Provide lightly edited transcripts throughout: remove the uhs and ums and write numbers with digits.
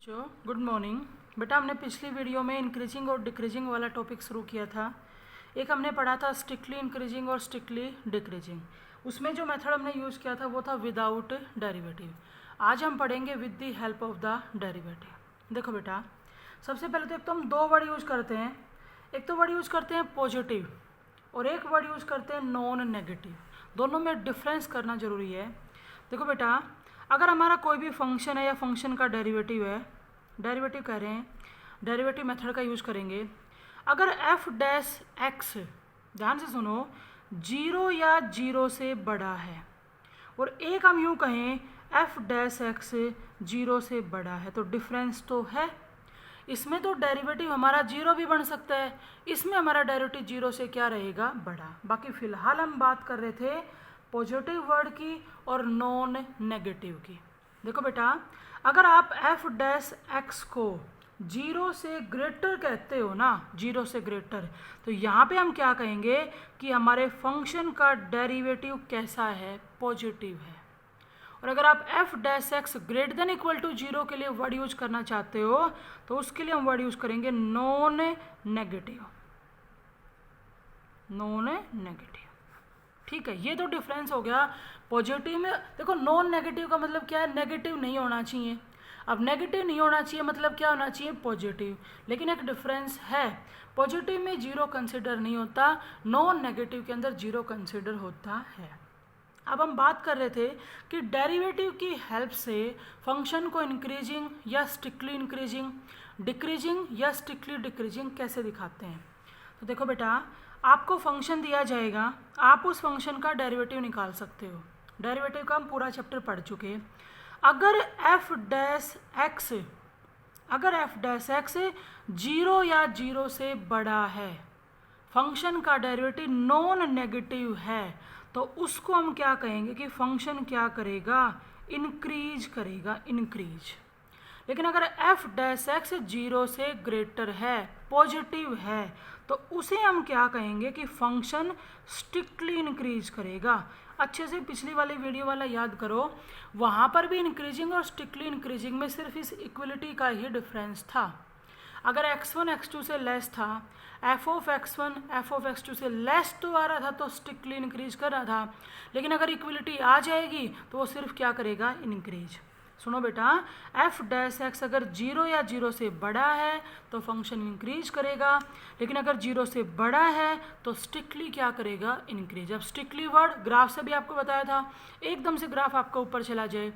Good morning बेटा। हमने पिछली वीडियो में इंक्रीजिंग और डिक्रीजिंग वाला टॉपिक शुरू किया था। एक हमने पढ़ा था स्ट्रिक्टली इंक्रीजिंग और स्ट्रिक्टली डिक्रीजिंग। उसमें जो मेथड हमने यूज़ किया था वो था विदाउट डेरिवेटिव। आज हम पढ़ेंगे with the help of the derivative. देखो बेटा, सबसे पहले तो एक तो हम दो वर्ड यूज़ करते हैं। एक तो वर्ड यूज़ करते हैं पॉजिटिव और एक वर्ड यूज़ करते हैं नॉन नेगेटिव। दोनों में डिफरेंस करना ज़रूरी है। देखो बेटा, अगर हमारा कोई भी फंक्शन है या फंक्शन का डेरिवेटिव है, डेरिवेटिव कह रहे हैं, डेरिवेटिव मेथड का यूज़ करेंगे। अगर एफ डैश एक्स, ध्यान से सुनो, जीरो या जीरो से बड़ा है और एक हम यूँ कहें एफ डैश एक्स जीरो से बड़ा है, तो डिफरेंस तो है। इसमें तो डेरिवेटिव हमारा जीरो भी बन सकता है, इसमें हमारा डेरिवेटिव जीरो से क्या रहेगा, बड़ा। बाकी फ़िलहाल हम बात कर रहे थे पॉजिटिव वर्ड की और नॉन नेगेटिव की। देखो बेटा, अगर आप एफ डैश एक्स को जीरो से ग्रेटर कहते हो ना, जीरो से ग्रेटर, तो यहाँ पे हम क्या कहेंगे कि हमारे फंक्शन का डेरिवेटिव कैसा है, पॉजिटिव है। और अगर आप F dash x greater than equal to zero के लिए वर्ड यूज करना चाहते हो तो उसके लिए हम वर्ड यूज करेंगे नॉन नेगेटिव, नॉन नेगेटिव। ठीक है, ये तो डिफरेंस हो गया पॉजिटिव में। देखो, नॉन नेगेटिव का मतलब क्या है, नेगेटिव नहीं होना चाहिए। अब नेगेटिव नहीं होना चाहिए मतलब क्या होना चाहिए, पॉजिटिव। लेकिन एक डिफरेंस है, पॉजिटिव में जीरो कंसिडर नहीं होता, नॉन नेगेटिव के अंदर जीरो कंसिडर होता है। अब हम बात कर रहे थे कि डेरिवेटिव की हेल्प से फंक्शन को इंक्रीजिंग या स्ट्रिक्टली इंक्रीजिंग, डिक्रीजिंग या स्ट्रिक्टली डिक्रीजिंग कैसे दिखाते हैं। तो देखो बेटा, आपको फंक्शन दिया जाएगा, आप उस फंक्शन का डेरिवेटिव निकाल सकते हो। डेरिवेटिव का हम पूरा चैप्टर पढ़ चुके हैं। अगर एफ डैश एक्स, अगर एफ डैश एक्स जीरो या जीरो से बड़ा है, फंक्शन का डेरिवेटिव नॉन नेगेटिव है, तो उसको हम क्या कहेंगे कि फंक्शन क्या करेगा, इंक्रीज करेगा, इंक्रीज। लेकिन अगर एफ डैश एक्स जीरो से ग्रेटर है, पॉजिटिव है, तो उसे हम क्या कहेंगे कि फंक्शन स्ट्रिक्टली इंक्रीज करेगा। अच्छे से पिछली वाली वीडियो वाला याद करो, वहाँ पर भी इंक्रीजिंग और स्ट्रिक्टली इंक्रीजिंग में सिर्फ इस इक्वलिटी का ही डिफरेंस था। अगर x1 x2 से लेस था, f of x1 f of x2 से लेस तो आ रहा था तो स्ट्रिक्टली इंक्रीज कर रहा था। लेकिन अगर इक्वलिटी आ जाएगी तो वो सिर्फ क्या करेगा, इंक्रीज। सुनो बेटा, एफ डैश एक्स अगर जीरो या जीरो से बड़ा है तो फंक्शन इंक्रीज करेगा, लेकिन अगर जीरो से बड़ा है तो स्ट्रिक्टली क्या करेगा, इंक्रीज। अब स्ट्रिक्टली वर्ड ग्राफ से भी आपको बताया था, एकदम से ग्राफ आपका ऊपर चला जाए,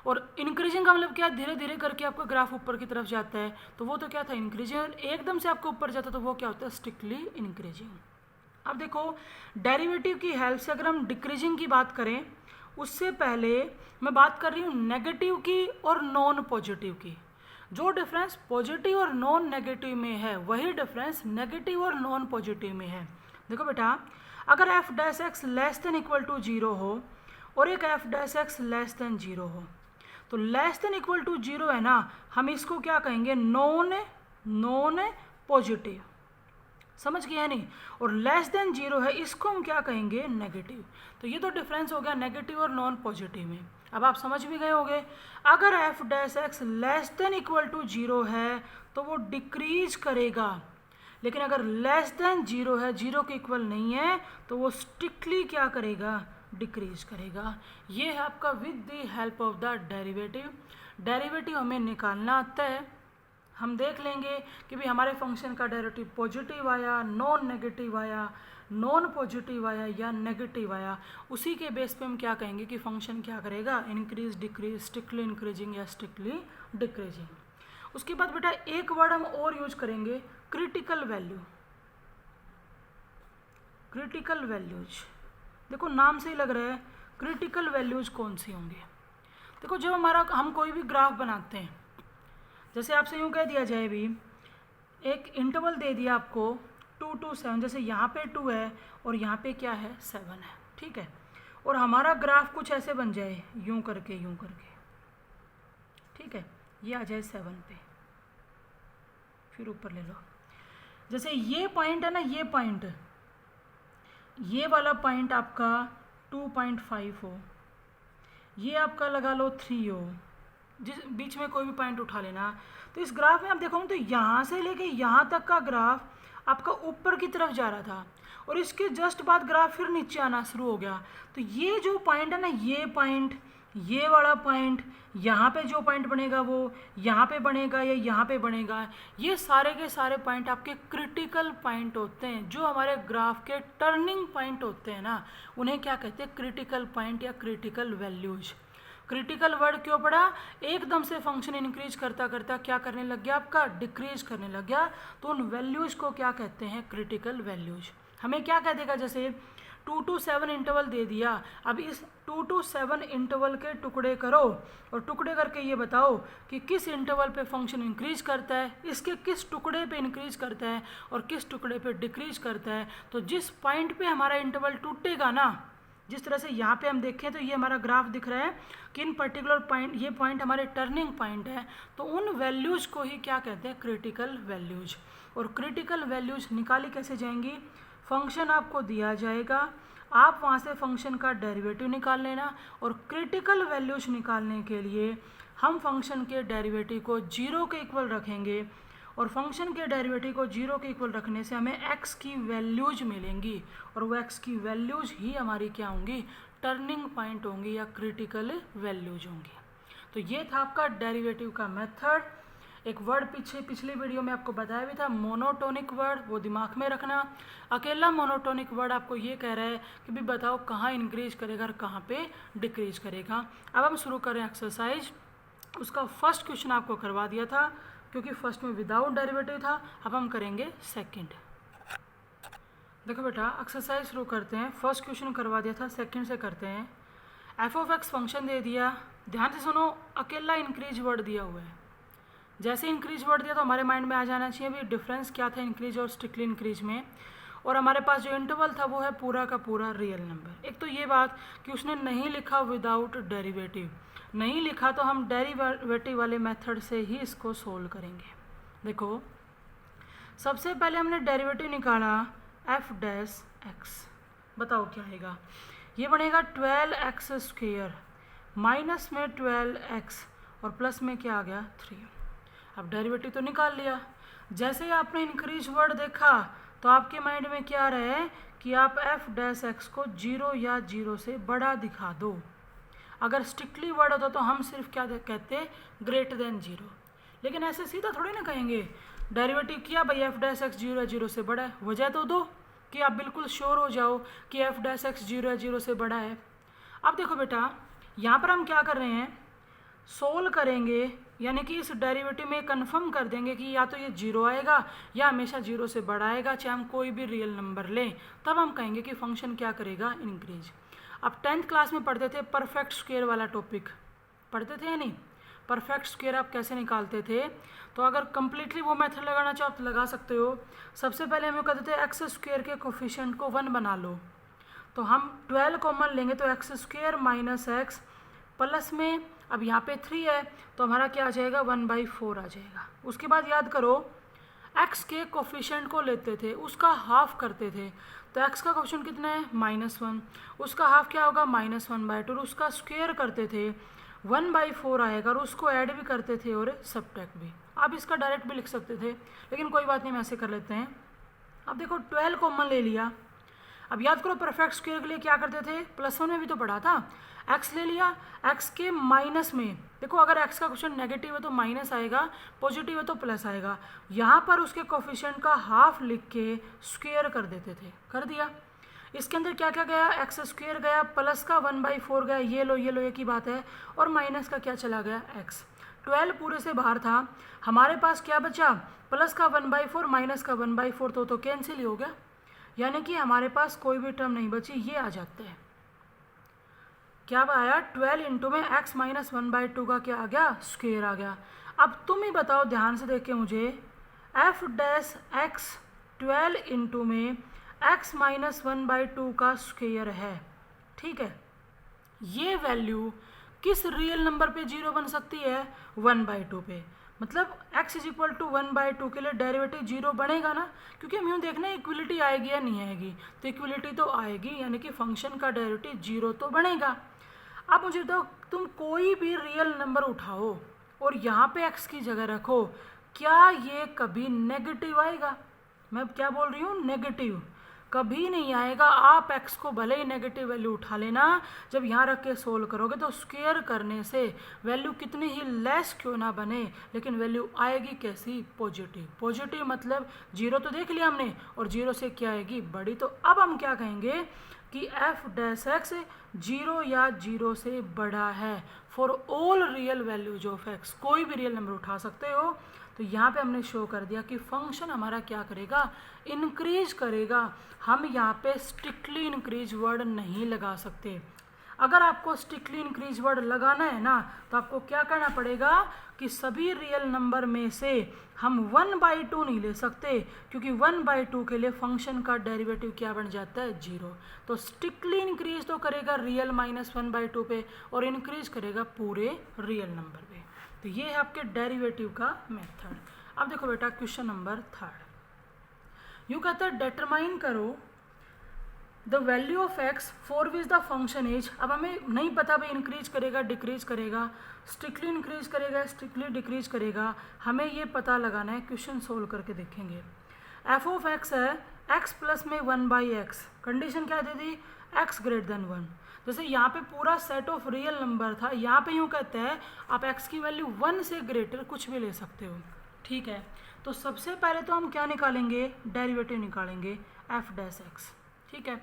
और इंक्रीजिंग का मतलब क्या, धीरे धीरे करके आपका ग्राफ ऊपर की तरफ जाता है, तो वो तो क्या था, इंक्रीजिंग। एकदम से आपको ऊपर जाता है तो वो क्या होता है, स्ट्रिक्टली इंक्रीजिंग। अब देखो, डेरिवेटिव की हेल्प से अगर हम डिक्रीजिंग की बात करें, उससे पहले मैं बात कर रही हूँ नेगेटिव की और नॉन पॉजिटिव की। जो डिफरेंस पॉजिटिव और नॉन नेगेटिव में है वही डिफरेंस नेगेटिव और नॉन पॉजिटिव में है। देखो बेटा, अगर F dash x less than equal to zero हो और एक F dash x less than zero हो, तो less than equal to zero है ना, हम इसको क्या कहेंगे, नॉन पॉजिटिव। समझ गया नहीं? और लेस देन जीरो है, इसको हम क्या कहेंगे, नेगेटिव। तो ये तो डिफरेंस हो गया नेगेटिव और नॉन पॉजिटिव में। अब आप समझ भी गए होंगे, अगर F dash x less than equal to zero है तो वो डिक्रीज करेगा, लेकिन अगर लेस देन जीरो है, जीरो के इक्वल नहीं है, तो वो स्ट्रिक्टली क्या करेगा, डिक्रीज करेगा। ये है आपका with the help of the derivative. Derivative हमें निकालना आता है, हम देख लेंगे कि भाई हमारे फंक्शन का डेरिवेटिव पॉजिटिव आया, नॉन नेगेटिव आया, नॉन पॉजिटिव आया या नेगेटिव आया। उसी के बेस पे हम क्या कहेंगे कि फंक्शन क्या करेगा, इंक्रीज, डिक्रीज, स्ट्रिक्टली इंक्रीजिंग या स्ट्रिक्टली डिक्रीजिंग। उसके बाद बेटा एक वर्ड हम और यूज करेंगे, क्रिटिकल वैल्यू। क्रिटिकल वैल्यूज, देखो नाम से ही लग रहा है क्रिटिकल वैल्यूज कौन सी होंगे। देखो, जब हम कोई भी ग्राफ बनाते हैं, जैसे आपसे यूँ कह दिया जाए भी, एक इंटरवल दे दिया आपको 2 to 7, जैसे यहाँ पे 2 है और यहाँ पे क्या है, 7 है, ठीक है। और हमारा ग्राफ कुछ ऐसे बन जाए, यूँ करके, ठीक है, ये आ जाए 7 पे, फिर ऊपर ले लो। जैसे ये पॉइंट है ना, ये पॉइंट, ये वाला पॉइंट आपका 2.5 हो, ये आपका लगा लो 3 हो, जिस बीच में कोई भी पॉइंट उठा लेना। तो इस ग्राफ में आप देखोगे तो यहाँ से लेके यहाँ तक का ग्राफ आपका ऊपर की तरफ जा रहा था और इसके जस्ट बाद ग्राफ फिर नीचे आना शुरू हो गया। तो ये जो पॉइंट है ना, ये पॉइंट, ये वाला पॉइंट, यहाँ पे जो पॉइंट बनेगा वो यहाँ पे बनेगा या यहाँ पे बनेगा, ये सारे के सारे पॉइंट आपके क्रिटिकल पॉइंट होते हैं, जो हमारे ग्राफ के टर्निंग पॉइंट होते हैं ना, उन्हें क्या कहते हैं, क्रिटिकल पॉइंट या क्रिटिकल वैल्यूज। क्रिटिकल वर्ड क्यों पड़ा, एकदम से फंक्शन इंक्रीज करता करता क्या करने लग गया, आपका डिक्रीज करने लग गया, तो उन वैल्यूज को क्या कहते हैं, क्रिटिकल वैल्यूज। हमें क्या कह देगा, जैसे 2 to 7 इंटरवल दे दिया, अब इस 2 to 7 इंटरवल के टुकड़े करो और टुकड़े करके ये बताओ कि किस इंटरवल पे फंक्शन इंक्रीज करता है, इसके किस टुकड़े पे इंक्रीज करता है और किस टुकड़े पे डिक्रीज करता है। तो जिस पॉइंट पे हमारा इंटरवल टूटेगा ना, जिस तरह से यहाँ पे हम देखें तो ये हमारा ग्राफ दिख रहा है कि इन पर्टिकुलर पॉइंट, ये पॉइंट हमारे टर्निंग पॉइंट है, तो उन वैल्यूज़ को ही क्या कहते हैं, क्रिटिकल वैल्यूज। और क्रिटिकल वैल्यूज निकाली कैसे जाएंगी, फंक्शन आपको दिया जाएगा, आप वहाँ से फंक्शन का डेरिवेटिव निकाल लेना, और क्रिटिकल वैल्यूज निकालने के लिए हम फंक्शन के डेरिवेटिव को 0 के इक्वल रखेंगे, और फंक्शन के डेरिवेटिव को 0 के इक्वल रखने से हमें x की वैल्यूज मिलेंगी, और वो x की वैल्यूज ही हमारी क्या होंगी, टर्निंग पॉइंट होंगी या क्रिटिकल वैल्यूज होंगी। तो ये था आपका डेरिवेटिव का मेथड। एक वर्ड पिछली वीडियो में आपको बताया भी था, मोनोटोनिक वर्ड, वो दिमाग में रखना। अकेला मोनोटोनिक वर्ड आपको ये कह रहा है कि भी बताओ कहाँ इंक्रीज करेगा और कहाँ पे डिक्रीज करेगा। अब हम शुरू करें एक्सरसाइज। उसका फर्स्ट क्वेश्चन आपको करवा दिया था क्योंकि फर्स्ट में विदाउट डेरिवेटिव था, अब हम करेंगे सेकंड। देखो बेटा, एक्सरसाइज शुरू करते हैं। फर्स्ट क्वेश्चन करवा दिया था, सेकंड से करते हैं। एफ ऑफ एक्स फंक्शन दे दिया, ध्यान से सुनो, अकेला इंक्रीज वर्ड दिया हुआ है। जैसे इंक्रीज वर्ड दिया तो हमारे माइंड में आ जाना चाहिए भी डिफरेंस क्या था इंक्रीज और स्ट्रिक्टली इंक्रीज में, और हमारे पास जो इंटरवल था वो है पूरा का पूरा रियल नंबर। एक तो ये बात कि उसने नहीं लिखा विदाउट डेरिवेटिव, नहीं लिखा तो हम डेरिवेटिव वाले मेथड से ही इसको सोल्व करेंगे। देखो, सबसे पहले हमने डेरिवेटिव निकाला एफ डैश एक्स, बताओ क्या आएगा, ये बनेगा 12x स्क्वायर, माइनस में 12x और प्लस में क्या आ गया 3। अब डेरिवेटिव तो निकाल लिया। जैसे ही आपने इंक्रीज वर्ड देखा तो आपके माइंड में क्या आ रहा है कि आप एफ डैश एक्स को 0 या 0 से बड़ा दिखा दो। अगर स्ट्रिक्टली वर्ड होता तो हम सिर्फ क्या कहते, ग्रेटर देन 0, लेकिन ऐसे सीधा थोड़ी ना कहेंगे। डेरिवेटिव किया भाई एफ डैश एक्स 0 या 0 से बड़ा है, वजह तो दो कि आप बिल्कुल श्योर हो जाओ कि एफ डैश एक्स 0 या 0 से बड़ा है। अब देखो बेटा, यहाँ पर हम क्या कर रहे हैं, सोल्व करेंगे, यानी कि इस डेरिवेटिव में कंफर्म कर देंगे कि या तो ये 0 आएगा या हमेशा 0 से बड़ा आएगा, चाहे हम कोई भी रियल नंबर लें, तब हम कहेंगे कि फंक्शन क्या करेगा, इंक्रीज। अब 10th क्लास में पढ़ते थे परफेक्ट स्क्वायर वाला टॉपिक, पढ़ते थे या नहीं, परफेक्ट स्क्वायर आप कैसे निकालते थे। तो अगर कंप्लीटली वो मेथड लगाना चाहो तो लगा सकते हो। सबसे पहले हम कहते थे एक्स स्क्वायर के कोफिशिएंट को 1 बना लो, तो हम 12 कॉमन लेंगे तो x square minus x plus में, अब यहाँ पे 3 है तो हमारा क्या आ जाएगा 1/4 आ जाएगा। उसके बाद याद करो, x के कोफिशिएंट को लेते थे, उसका हाफ करते थे, तो x का कोफिशिएंट कितना है -1, उसका हाफ क्या होगा -1/2, उसका स्क्वायर करते थे 1/4 आएगा, और उसको ऐड भी करते थे और सबट्रैक्ट भी। आप इसका डायरेक्ट भी लिख सकते थे, लेकिन कोई बात नहीं, हम ऐसे कर लेते हैं। अब देखो 12 कॉमन ले लिया। अब याद करो परफेक्ट स्क्वायर के लिए क्या करते थे, +1 में भी तो पढ़ा था, x ले लिया, x के माइनस में, देखो अगर x का क्वेश्चन नेगेटिव है तो माइनस आएगा, पॉजिटिव है तो प्लस आएगा। यहाँ पर उसके कोफिशिएंट का हाफ लिख के स्क्वायर कर देते थे, कर दिया। इसके अंदर क्या क्या गया, एक्स स्क्वायर गया, प्लस का 1/4 गया, ये लो एक ही बात है, और माइनस का क्या चला गया x। 12 पूरे से बाहर था, हमारे पास क्या बचा, प्लस का 1/4 माइनस का 1/4, तो कैंसिल ही हो गया, यानी कि हमारे पास कोई भी टर्म नहीं बची, ये आ जाते हैं। क्या आया 12 इंटू में x माइनस 1/2 का क्या आ गया, स्क्वायर आ गया। अब तुम ही बताओ ध्यान से देख के मुझे, एफ डैश एक्स 12 इंटू में x माइनस 1/2 का स्क्वायर है, ठीक है। ये वैल्यू किस रियल नंबर पे 0 बन सकती है, 1/2 पे, मतलब x इज इक्वल टू 1/2 के लिए डेरिवेटिव 0 बनेगा ना, क्योंकि हम यूँ देखना है इक्वलिटी आएगी या नहीं आएगी, तो इक्वलिटी तो आएगी, यानी कि फंक्शन का डेरिवेटिव 0 तो बनेगा। अब मुझे तो तुम कोई भी रियल नंबर उठाओ, और यहाँ पे x की जगह रखो, क्या ये कभी नेगेटिव आएगा? मैं क्या बोल रही हूँ, नेगेटिव कभी नहीं आएगा। आप x को भले ही नेगेटिव वैल्यू उठा लेना, जब यहाँ रख के सोल्व करोगे तो स्क्वायर करने से वैल्यू कितनी ही लेस क्यों ना बने, लेकिन वैल्यू आएगी कैसी, पॉजिटिव। पॉजिटिव मतलब जीरो तो देख लिया हमने, और जीरो से क्या आएगी, बड़ी। तो अब हम क्या कहेंगे कि एफ डैश एक्स जीरो या जीरो से बड़ा है for all real values of x. कोई भी रियल नंबर उठा सकते हो। तो यहाँ पे हमने शो कर दिया कि फंक्शन हमारा क्या करेगा, इंक्रीज करेगा। हम यहाँ पे स्ट्रिक्टली इंक्रीज वर्ड नहीं लगा सकते। अगर आपको स्ट्रिक्टली इंक्रीज वर्ड लगाना है ना, तो आपको क्या करना पड़ेगा कि सभी रियल नंबर में से हम 1/2 नहीं ले सकते, क्योंकि 1/2 के लिए फंक्शन का डेरिवेटिव क्या बन जाता है, जीरो। तो स्ट्रिक्टली इंक्रीज तो करेगा रियल -1/2 पे, और इंक्रीज करेगा पूरे रियल नंबर पे। तो ये है आपके डेरिवेटिव का मेथड। अब देखो बेटा क्वेश्चन नंबर 3 यूँ कहता है डिटरमाइन करो the value of x for which the function is. अब हमें नहीं पता भाई इंक्रीज करेगा डिक्रीज करेगा, स्ट्रिक्टली इंक्रीज करेगा स्ट्रिक्टली डिक्रीज करेगा, हमें ये पता लगाना है। क्वेश्चन सोल्व करके देखेंगे। एफ ऑफ एक्स है एक्स प्लस में 1/x, कंडीशन क्या दे दी, एक्स ग्रेटर देन 1। जैसे यहाँ पे पूरा सेट ऑफ रियल नंबर था, यहाँ पे यूँ कहते हैं आप x की वैल्यू 1 से ग्रेटर कुछ भी ले सकते हो, ठीक है। तो सबसे पहले तो हम क्या निकालेंगे, डेरिवेटिव निकालेंगे एफ डैश एक्स, ठीक है।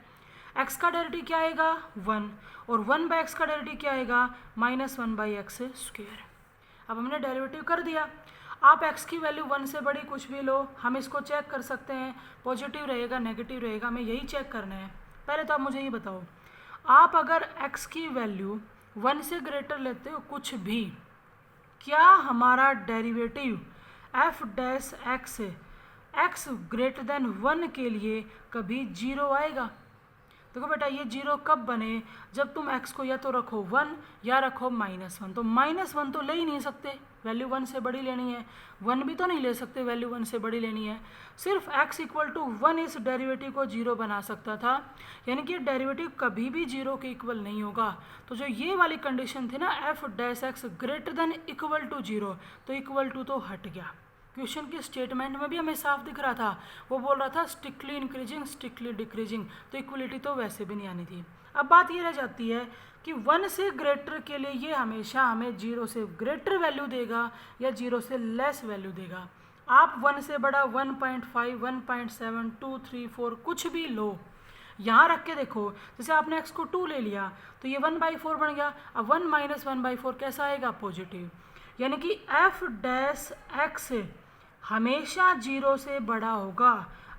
x का डेरिवेटिव क्या आएगा 1, और 1/x का डेरिवेटिव क्या आएगा -1/x स्क्वायर। अब हमने डेरिवेटिव कर दिया। आप x की वैल्यू 1 से बड़ी कुछ भी लो, हम इसको चेक कर सकते हैं, पॉजिटिव रहेगा नेगेटिव रहेगा, हमें यही चेक करना है। पहले तो आप मुझे ये बताओ, आप अगर x की वैल्यू 1 से ग्रेटर लेते हो कुछ भी, क्या हमारा derivative F dash x x greater then 1 के लिए कभी जीरो आएगा? देखो बेटा ये जीरो कब बने, जब तुम x को या तो रखो 1 या रखो -1। तो -1 तो ले ही नहीं सकते, वैल्यू 1 से बड़ी लेनी है, 1 भी तो नहीं ले सकते, वैल्यू 1 से बड़ी लेनी है। सिर्फ x = 1 इस डेरिवेटिव को जीरो बना सकता था, यानी कि डेरिवेटिव कभी भी जीरो के इक्वल नहीं होगा। तो जो ये वाली कंडीशन थी ना F dash x greater than equal to zero, तो इक्वल टू तो हट गया। क्वेश्चन के स्टेटमेंट में भी हमें साफ दिख रहा था, वो बोल रहा था स्ट्रिक्टली इंक्रीजिंग स्ट्रिक्टली डिक्रीजिंग, तो इक्वलिटी तो वैसे भी नहीं आनी थी। अब बात ये रह जाती है कि 1 से ग्रेटर के लिए ये हमेशा हमें 0 से ग्रेटर वैल्यू देगा या 0 से लेस वैल्यू देगा। आप 1 से बड़ा 1.5 1.7 2 3 4 कुछ भी लो, यहाँ रख के देखो। जैसे आपने x को 2 ले लिया तो ये 1/4 बन गया। अब 1 - 1/4 कैसा आएगा, पॉजिटिव। यानी कि एफ डैश एक्स हमेशा 0 से बड़ा होगा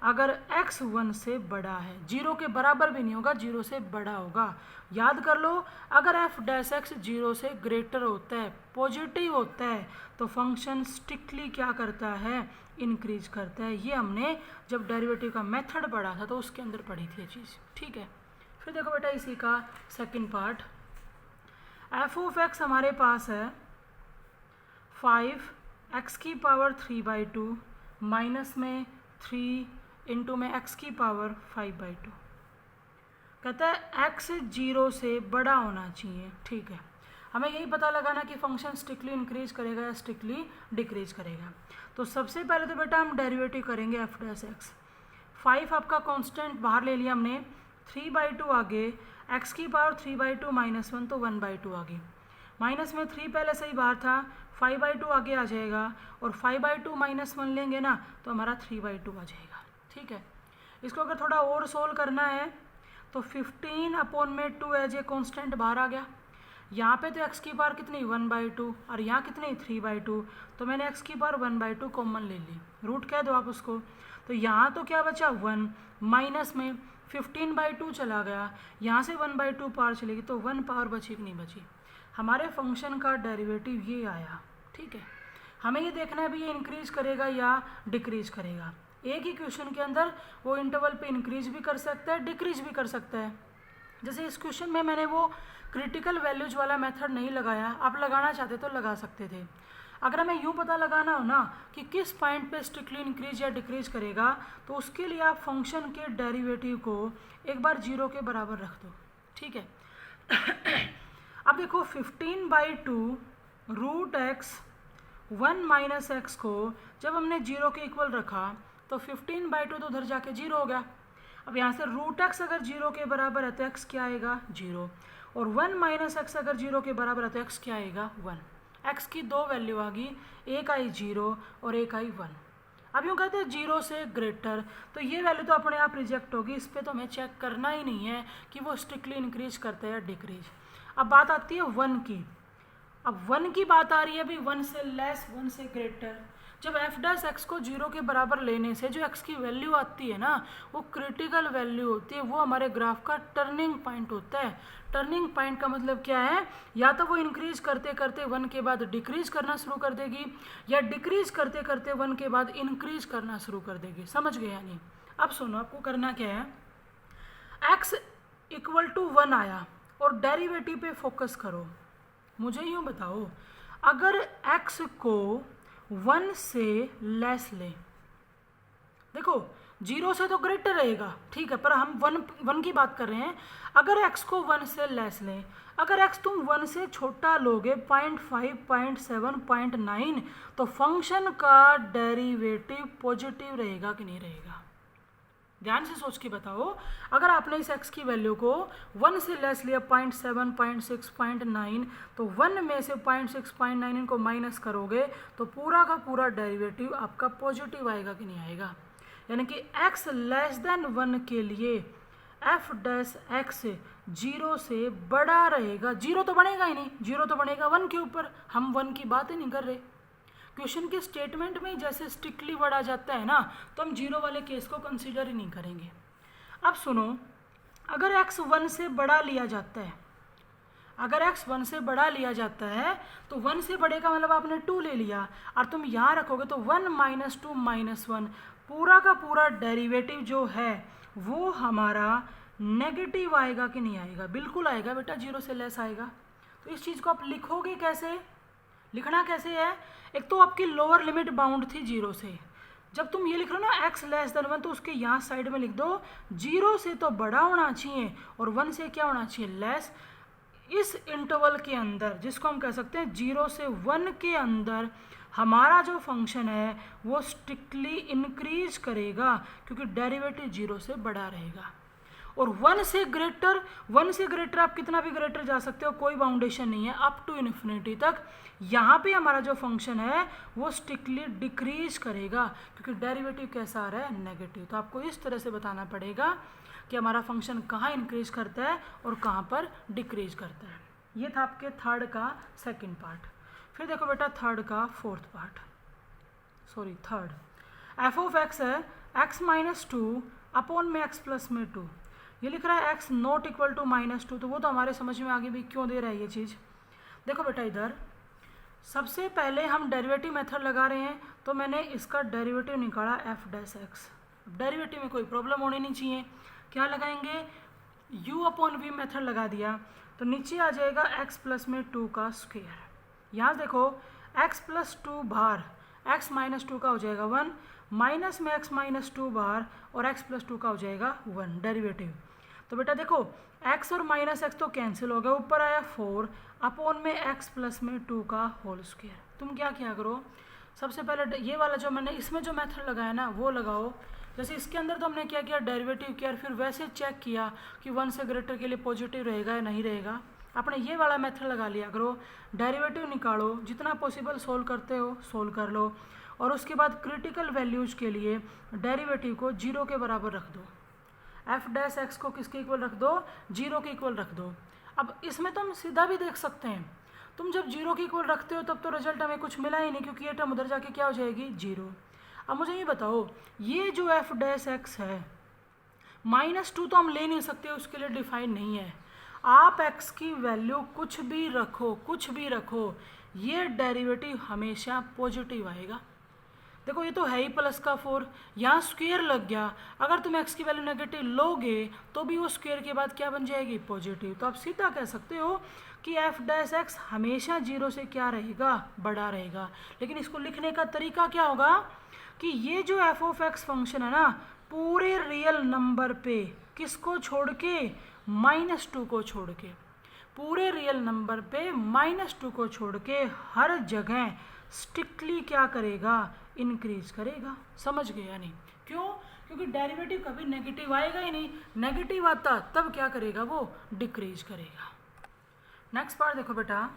अगर x 1 से बड़ा है, 0 के बराबर भी नहीं होगा, 0 से बड़ा होगा। याद कर लो, अगर एफ डैश एक्स 0 से ग्रेटर होता है, पॉजिटिव होता है, तो फंक्शन स्ट्रिक्टली क्या करता है, इंक्रीज करता है। ये हमने जब डेरिवेटिव का मेथड पढ़ा था तो उसके अंदर पढ़ी थी ये चीज़, ठीक है। फिर देखो बेटा इसी का second part, F of x हमारे पास है 5 x की पावर 3/2 माइनस में 3 इंटू में x की पावर 5/2। कहता है x 0 से बड़ा होना चाहिए, ठीक है। हमें यही पता लगाना कि फंक्शन स्ट्रिक्टली इंक्रीज करेगा या स्ट्रिक्टली डिक्रीज करेगा। तो सबसे पहले तो बेटा हम डेरिवेटिव करेंगे एफ डैश एक्स। 5 आपका कांस्टेंट बाहर ले लिया हमने, 3/2 आगे, x की पावर 3/2 -1 तो 1/2 आगे, माइनस में 3 पहले से ही बाहर था, 5/2 आगे आ जाएगा, और 5/2 -1 लेंगे ना तो हमारा 3/2 आ जाएगा, ठीक है। इसको अगर थोड़ा और सोल्व करना है तो 15/2 एज ए कॉन्स्टेंट बाहर आ गया। यहाँ पे तो x की पावर कितनी 1/2 और यहाँ कितनी 3/2, तो मैंने x की पावर 1/2 कॉमन ले ली, रूट कह दो आप उसको। तो यहाँ तो क्या बचा 1, माइनस में 15/2 चला गया, यहाँ से 1/2 पावर चलेगी तो 1 पावर बची कि नहीं बची। हमारे फंक्शन का डेरिवेटिव ये आया, ठीक है। हमें ये देखना है भी ये इंक्रीज करेगा या डिक्रीज करेगा। एक ही क्वेश्चन के अंदर वो इंटरवल पे इंक्रीज भी कर सकता है, डिक्रीज भी कर सकता है। जैसे इस क्वेश्चन में मैंने वो क्रिटिकल वैल्यूज वाला मेथड नहीं लगाया, आप लगाना चाहते तो लगा सकते थे। अगर हमें यूँ पता लगाना हो ना कि किस पॉइंट पे स्ट्रिक्टली इंक्रीज या डिक्रीज करेगा, तो उसके लिए आप फंक्शन के डेरिवेटिव को एक बार 0 के बराबर रख दो, ठीक है। अब देखो 15/2 √x 1 माइनस एक्स को जब हमने 0 के इक्वल रखा तो 15/2 तो उधर जाके 0 हो गया। अब यहाँ से रूट एक्स अगर 0 के बराबर है तो एक्स क्या आएगा 0, और 1 माइनस एक्स अगर 0 के बराबर है तो एक्स क्या आएगा 1। एक्स की दो वैल्यू आ गई, एक आई 0 और एक आई 1। अब यूँ कहते हैं 0 से ग्रेटर, तो ये वैल्यू तो अपने आप रिजेक्ट होगी, इस पर तो हमें चेक करना ही नहीं है कि वो स्ट्रिक्टली इंक्रीज करते हैं या डिक्रीज। अब बात आती है 1 की। अब 1 की बात आ रही है भाई 1 से लेस 1 से ग्रेटर। जब एफ डैश एक्स को 0 के बराबर लेने से जो एक्स की वैल्यू आती है ना वो क्रिटिकल वैल्यू होती है, वो हमारे ग्राफ का टर्निंग पॉइंट होता है। टर्निंग पॉइंट का मतलब क्या है, या तो वो इंक्रीज करते करते 1 के बाद डिक्रीज करना शुरू कर देगी, या डिक्रीज करते करते 1 के बाद इंक्रीज करना शुरू कर देगी। समझ गए यानी। अब सुनो, आपको करना क्या है, x इक्वल टू 1 आया और डेरिवेटिव पे फोकस करो। मुझे यूँ बताओ, अगर x को 1 से लेस ले, देखो 0 से तो ग्रेटर रहेगा, ठीक है, पर हम 1 की बात कर रहे हैं। अगर x को 1 से लेस लें, अगर x तुम 1 से छोटा लोगे 0.5, 0.7, 0.9, तो फंक्शन का डेरिवेटिव पॉजिटिव रहेगा कि नहीं रहेगा। ध्यान से सोच के बताओ, अगर आपने इस x की वैल्यू को 1 से लेस लिया 0.7, 0.6, 0.9, तो 1 में से 0.6, 0.9 इनको माइनस करोगे तो पूरा का पूरा डेरिवेटिव आपका पॉजिटिव आएगा कि नहीं आएगा। यानी कि x लेस देन 1 के लिए एफ डैश एक्स 0 से बड़ा रहेगा। 0 तो बनेगा ही नहीं, 0 तो बनेगा 1 के ऊपर, हम 1 की बात ही नहीं कर रहे। क्वेश्चन के स्टेटमेंट में जैसे स्ट्रिक्टली वर्ड आ जाता है ना, तो हम 0 वाले केस को कंसीडर ही नहीं करेंगे। अब सुनो, अगर x 1 से बड़ा लिया जाता है, अगर x 1 से बड़ा लिया जाता है तो 1 से बड़े का मतलब आपने 2 ले लिया, और तुम यहाँ रखोगे तो 1 माइनस 2 माइनस 1, पूरा का पूरा डेरिवेटिव जो है वो हमारा नेगेटिव आएगा कि नहीं आएगा। बिल्कुल आएगा बेटा, 0 से लेस आएगा। तो इस चीज़ को आप लिखोगे कैसे, लिखना कैसे है, एक तो आपकी लोअर लिमिट बाउंड थी 0 से, जब तुम ये लिख रहे हो ना x लेस देन 1, तो उसके यहाँ साइड में लिख दो 0 से तो बड़ा होना चाहिए और 1 से क्या होना चाहिए लेस। इस इंटरवल के अंदर, जिसको हम कह सकते हैं 0 से 1 के अंदर, हमारा जो फंक्शन है वो स्ट्रिक्टली इंक्रीज करेगा क्योंकि डेरिवेटिव 0 से बड़ा रहेगा। और 1 से ग्रेटर आप कितना भी ग्रेटर जा सकते हो, कोई बाउंडेशन नहीं है, अप टू इन्फिनिटी तक। यहाँ पे हमारा जो फंक्शन है वो स्ट्रिक्टली डिक्रीज करेगा क्योंकि डेरिवेटिव कैसा आ रहा है नेगेटिव। तो आपको इस तरह से बताना पड़ेगा कि हमारा फंक्शन कहाँ इंक्रीज करता है और कहाँ पर डिक्रीज करता है। ये था आपके थर्ड का सेकंड पार्ट। फिर देखो बेटा थर्ड का fourth part, sorry third. F of x है x माइनस 2 अपॉन में x प्लस में 2। ये लिख रहा है x नॉट इक्वल टू -2, तो वो तो हमारे समझ में आगे भी क्यों दे रहा है ये चीज़। देखो बेटा इधर सबसे पहले हम डेरिवेटिव मेथड लगा रहे हैं, तो मैंने इसका डेरिवेटिव निकाला एफ डैश एक्स। डेरिवेटिव में कोई प्रॉब्लम होनी नहीं चाहिए, क्या लगाएंगे u अपॉन वी मेथड लगा दिया, तो नीचे आ जाएगा x प्लस में 2 का स्क्वायर। यहाँ देखो x प्लस 2 बाहर, x माइनस 2 का हो जाएगा 1, माइनस में x माइनस 2 बाहर और x प्लस 2 का हो जाएगा 1 डेरिवेटिव। तो बेटा देखो x और माइनस x तो कैंसिल हो गया, ऊपर आया 4 अपॉन में x प्लस में 2 का होल स्क्वायर। तुम क्या किया करो, सबसे पहले ये वाला जो मैंने इसमें जो मेथड लगाया ना वो लगाओ। जैसे इसके अंदर तो हमने क्या किया डेरिवेटिव किया, फिर वैसे चेक किया कि 1 से ग्रेटर के लिए पॉजिटिव रहेगा या नहीं रहेगा। आपने ये वाला मेथड लगा लिया करो, डेरिवेटिव निकालो, जितना पॉसिबल सोल्व करते हो सोल्व कर लो, और उसके बाद क्रिटिकल वैल्यूज के लिए डेरिवेटिव को 0 के बराबर रख दो। एफ डैश एक्स को किसके इक्वल रख दो, 0 के इक्वल रख दो। अब इसमें तुम सीधा भी देख सकते हैं, तुम जब 0 के इक्वल रखते हो तब तो रिजल्ट हमें कुछ मिला ही नहीं क्योंकि ये टर्म उधर जाके क्या हो जाएगी 0। अब मुझे ये बताओ, ये जो एफ डैश एक्स है -2 तो हम ले नहीं सकते, उसके लिए डिफाइन नहीं है। आप x की वैल्यू कुछ भी रखो, ये डेरिवेटिव हमेशा पॉजिटिव आएगा। देखो ये तो है ही प्लस का 4, यहाँ स्क्वायर लग गया, अगर तुम x की वैल्यू नेगेटिव लोगे तो भी वो स्क्वायर के बाद क्या बन जाएगी पॉजिटिव। तो आप सीधा कह सकते हो कि एफ डैश एक्स हमेशा 0 से क्या रहेगा बड़ा रहेगा। लेकिन इसको लिखने का तरीका क्या होगा कि ये जो एफ ऑफ एक्स फंक्शन है ना, पूरे रियल नंबर पे किसको छोड़ के, -2 को छोड़ के, पूरे रियल नंबर पे -2 को छोड़ के हर जगह स्ट्रिक्टली क्या करेगा, इंक्रीज करेगा। समझ गया नहीं? क्यों? क्योंकि डेरिवेटिव कभी नेगेटिव आएगा ही नहीं, नेगेटिव आता तब क्या करेगा, वो डिक्रीज करेगा। नेक्स्ट पार्ट देखो बेटा,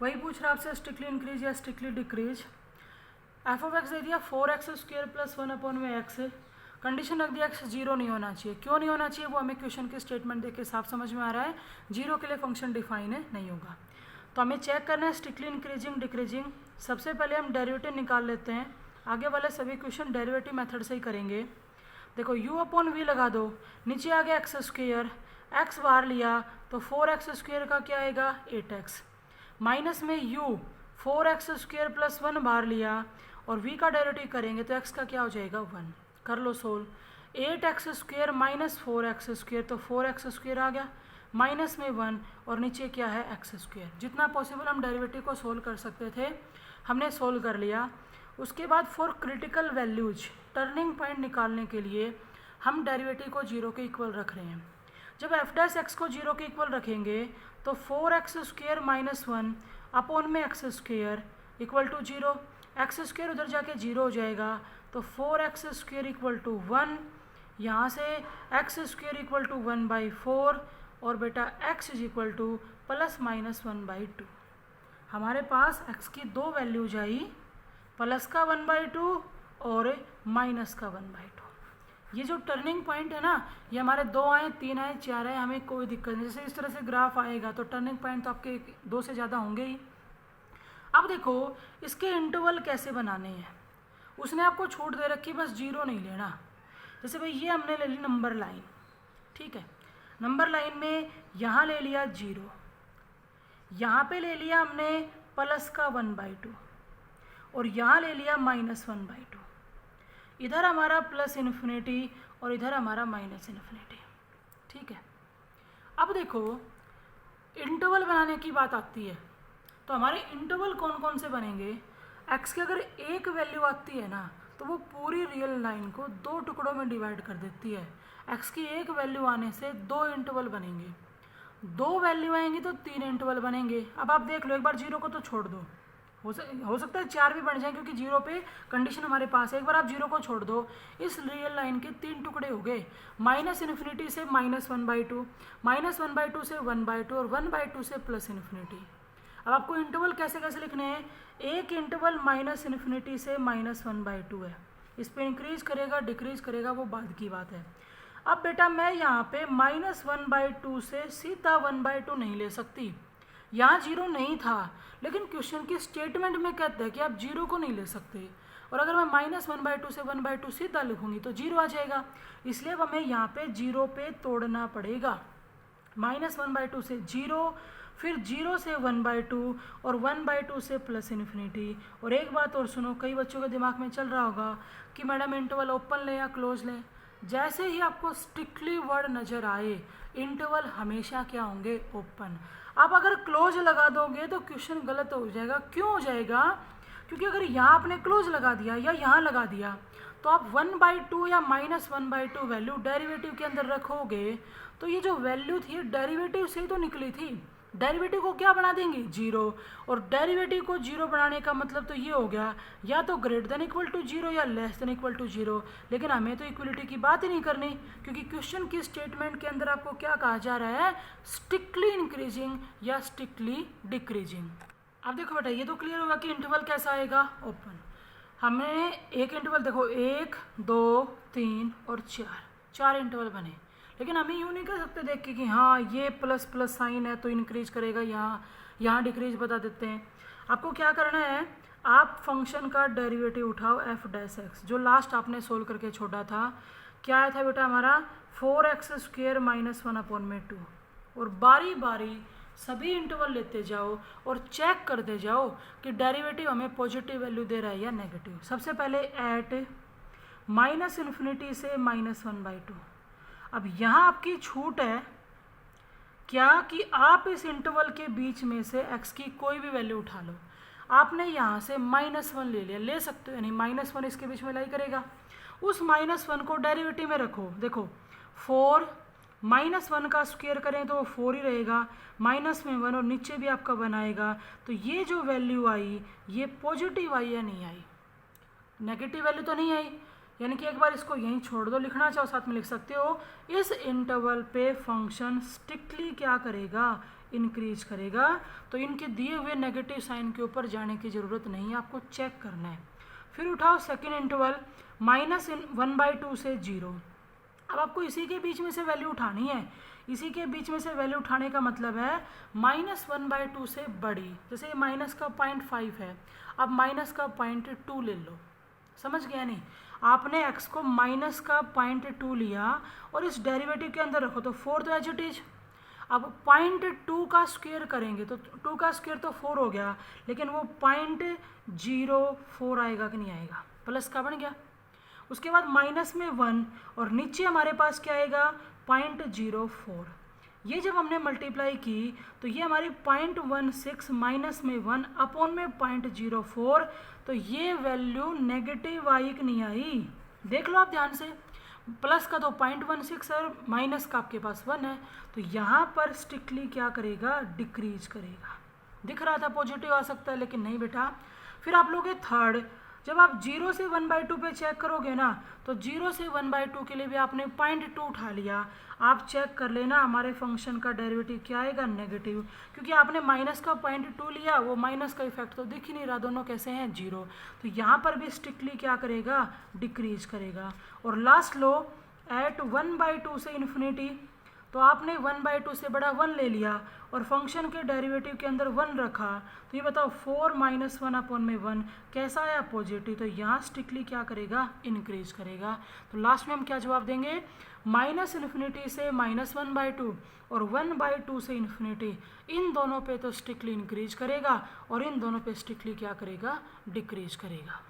वही पूछ रहा आपसे स्ट्रिक्टली इंक्रीज या strictly decrease. F of X दे दिया 4x² + 1/x, कंडीशन रख दिया एक्स 0 नहीं होना चाहिए। क्यों नहीं होना चाहिए वो हमें क्वेश्चन के स्टेटमेंट देख के साफ समझ में आ रहा है, 0 के लिए फंक्शन डिफाइन है नहीं होगा। तो हमें चेक करना है स्ट्रिक्टली इंक्रीजिंग डिक्रीजिंग। सबसे पहले हम डेरिवेटिव निकाल लेते हैं, आगे वाले सभी क्वेश्चन डेरिवेटिव मेथड से ही करेंगे। देखो u/v लगा दो, नीचे आ गया x², x बाहर लिया तो 4x² का क्या आएगा 8x, माइनस में u 4x² + 1 बाहर लिया और v का डेरिवेटिव करेंगे तो x का क्या हो जाएगा 1। कर लो सोल्व, 8x² - 4x², तो 4x² आ गया, माइनस में 1 और नीचे क्या है x²। जितना पॉसिबल हम डेरिवेटिव को सोल्व कर सकते थे हमने सोल्व कर लिया। उसके बाद for critical values turning point निकालने के लिए हम डेरिवेटिव को 0 के इक्वल रख रहे हैं। जब f' को 0 के इक्वल रखेंगे तो 4x² - 1 अपॉन में x² = 0, x² उधर जाके 0 हो जाएगा तो 4x² = 1, यहाँ से x² = 1/4 और बेटा x = ±1/2। हमारे पास x की दो वैल्यूज आई, प्लस का 1/2 और माइनस का 1/2। ये जो टर्निंग पॉइंट है ना, ये हमारे 2 आए, 3 आए, 4 आए, हमें कोई दिक्कत नहीं। जैसे इस तरह से ग्राफ आएगा तो टर्निंग पॉइंट तो आपके 2 से ज़्यादा होंगे ही। अब देखो इसके इंटरवल कैसे बनाने हैं, उसने आपको छूट दे रखी, बस 0 नहीं लेना। जैसे भाई ये हमने ले ली नंबर लाइन, ठीक है, नंबर लाइन में यहाँ ले लिया 0, यहाँ पे ले लिया हमने प्लस का 1/2 और यहाँ ले लिया -1/2। इधर हमारा +∞ और इधर हमारा -∞, ठीक है। अब देखो इंटरवल बनाने की बात आती है तो हमारे इंटरवल कौन कौन से बनेंगे। x की अगर एक वैल्यू आती है ना तो वो पूरी रियल लाइन को 2 टुकड़ों में डिवाइड कर देती है। x की एक वैल्यू आने से 2 इंटरवल बनेंगे, 2 वैल्यू आएंगी तो 3 इंटरवल बनेंगे। अब आप देख लो, एक बार 0 को तो छोड़ दो, हो सकता है 4 भी बन जाए क्योंकि 0 पे कंडीशन हमारे पास है। एक बार आप 0 को छोड़ दो, इस रियल लाइन के 3 टुकड़े हो गए, -∞ से -1/2, -1/2 से 1/2 और 1/2 से +∞। अब आपको इंटरवल कैसे कैसे लिखने हैं, एक इंटरवल -∞ से -1/2 है, इस पर इंक्रीज करेगा डिक्रीज करेगा वो बाद की बात है। अब बेटा मैं यहाँ पे -1/2 से सीधा 1/2 नहीं ले सकती, यहाँ 0 नहीं था लेकिन क्वेश्चन की स्टेटमेंट में कहते हैं कि आप 0 को नहीं ले सकते, और अगर मैं -1/2 से 1/2 सीधा लिखूंगी तो 0 आ जाएगा। इसलिए अब हमें यहाँ पे 0 पे तोड़ना पड़ेगा, -1/2 से 0, फिर 0 से 1/2 और 1/2 से +∞। और एक बात और सुनो, कई बच्चों के दिमाग में चल रहा होगा कि मैडम इंटरवल ओपन ले या क्लोज ले। जैसे ही आपको स्ट्रिक्टली वर्ड नज़र आए इंटरवल हमेशा क्या होंगे, ओपन। आप अगर क्लोज लगा दोगे तो क्वेश्चन गलत हो जाएगा। क्यों हो जाएगा, क्योंकि अगर यहाँ आपने क्लोज लगा दिया या यहाँ लगा दिया तो आप 1/2 या -1/2 वैल्यू डेरिवेटिव के अंदर रखोगे तो ये जो वैल्यू थी डेरिवेटिव से ही तो निकली थी, डेरिवेटिव को क्या बना देंगे 0, और डेरिवेटिव को 0 बनाने का मतलब तो ये हो गया या तो > 0 या <= 0। लेकिन हमें तो इक्वलिटी की बात ही नहीं करनी, क्योंकि क्वेश्चन की स्टेटमेंट के अंदर आपको क्या कहा जा रहा है, स्ट्रिक्टली इंक्रीजिंग या स्ट्रिक्टली डिक्रीजिंग। अब देखो बेटा ये तो क्लियर होगा कि इंटरवल कैसा आएगा, ओपन। हमने एक इंटरवल देखो 1 2 3 और 4 इंटरवल बने, लेकिन हमें यूँ नहीं कर सकते देख के कि हाँ ये प्लस साइन है तो इंक्रीज करेगा, यहाँ डिक्रीज बता देते हैं। आपको क्या करना है, आप फंक्शन का डेरिवेटिव उठाओ f'(x), जो लास्ट आपने सोल्व करके छोड़ा था। क्या आया था बेटा हमारा 4x² - 1/2, और बारी बारी सभी इंटरवल लेते जाओ और चेक करते जाओ कि डेरिवेटिव हमें पॉजिटिव वैल्यू दे रहा है या नेगेटिव। सबसे पहले एट -∞ से -1/2। अब यहाँ आपकी छूट है क्या कि आप इस इंटरवल के बीच में से x की कोई भी वैल्यू उठा लो। आपने यहाँ से -1 ले लिया, ले सकते हो, यानी -1 इसके बीच में लाई करेगा। उस -1 को डेरिवेटिव में रखो, देखो 4 -1 का स्क्वायर करें तो वो 4 ही रहेगा, माइनस में 1 और नीचे भी आपका 1 आएगा। तो ये जो वैल्यू आई ये पॉजिटिव आई या नहीं आई, नेगेटिव वैल्यू तो नहीं आई। यानी कि एक बार इसको यहीं छोड़ दो, लिखना चाहो साथ में लिख सकते हो, इस इंटरवल पे फंक्शन स्ट्रिक्टली क्या करेगा, इंक्रीज करेगा। तो इनके दिए हुए नेगेटिव साइन के ऊपर जाने की ज़रूरत नहीं है, आपको चेक करना है। फिर उठाओ सेकेंड इंटरवल -1/2 से 0। अब आपको इसी के बीच में से वैल्यू उठानी है, इसी के बीच में से वैल्यू उठाने का मतलब है -1/2 से बड़ी। जैसे ये माइनस का 0.5 है, अब माइनस का 0.2 ले लो, समझ गया नहीं। आपने x को माइनस का 0.2 लिया और इस डेरिवेटिव के अंदर रखो तो 4 तो एज इट इज। अब 0.2 का स्क्वायर करेंगे तो 2 का स्क्वायर तो 4 हो गया, लेकिन वो 0.04 आएगा कि नहीं आएगा, प्लस का बन गया। उसके बाद माइनस में 1 और नीचे हमारे पास क्या आएगा 0.04। ये जब हमने मल्टीप्लाई की तो ये हमारी 0.16 माइनस में 1 अपॉन में 0.04, तो ये वैल्यू नेगेटिव आई कि नहीं आई, देख लो आप ध्यान से। प्लस का तो 0.16 और माइनस का आपके पास 1 है, तो यहाँ पर स्ट्रिक्टली क्या करेगा, डिक्रीज करेगा। दिख रहा था पॉजिटिव आ सकता है, लेकिन नहीं बेटा। फिर आप लोग थर्ड, जब आप 0 से 1/2 पे चेक करोगे ना, तो 0 से 1/2 के लिए भी आपने 0.2 उठा लिया। आप चेक कर लेना हमारे फंक्शन का डेरिवेटिव क्या आएगा, नेगेटिव, क्योंकि आपने माइनस का 0.2 लिया, वो माइनस का इफेक्ट तो दिख ही नहीं रहा, दोनों कैसे हैं 0। तो यहाँ पर भी स्ट्रिक्टली क्या करेगा, डिक्रीज करेगा। और लास्ट लो एट 1/2 से इन्फिनिटी, तो आपने 1/2 से बड़ा 1 ले लिया और फंक्शन के डेरिवेटिव के अंदर 1 रखा, तो ये बताओ 4 - 1 अपॉन में 1 कैसा आया, पॉजिटिव। तो यहाँ स्ट्रिक्टली क्या करेगा, इंक्रीज करेगा। तो लास्ट में हम क्या जवाब देंगे, -∞ से -1/2 और 1/2 से इन्फिनिटी, इन दोनों पे तो स्ट्रिक्टली इंक्रीज करेगा और इन दोनों पे स्ट्रिक्टली क्या करेगा, डिक्रीज करेगा।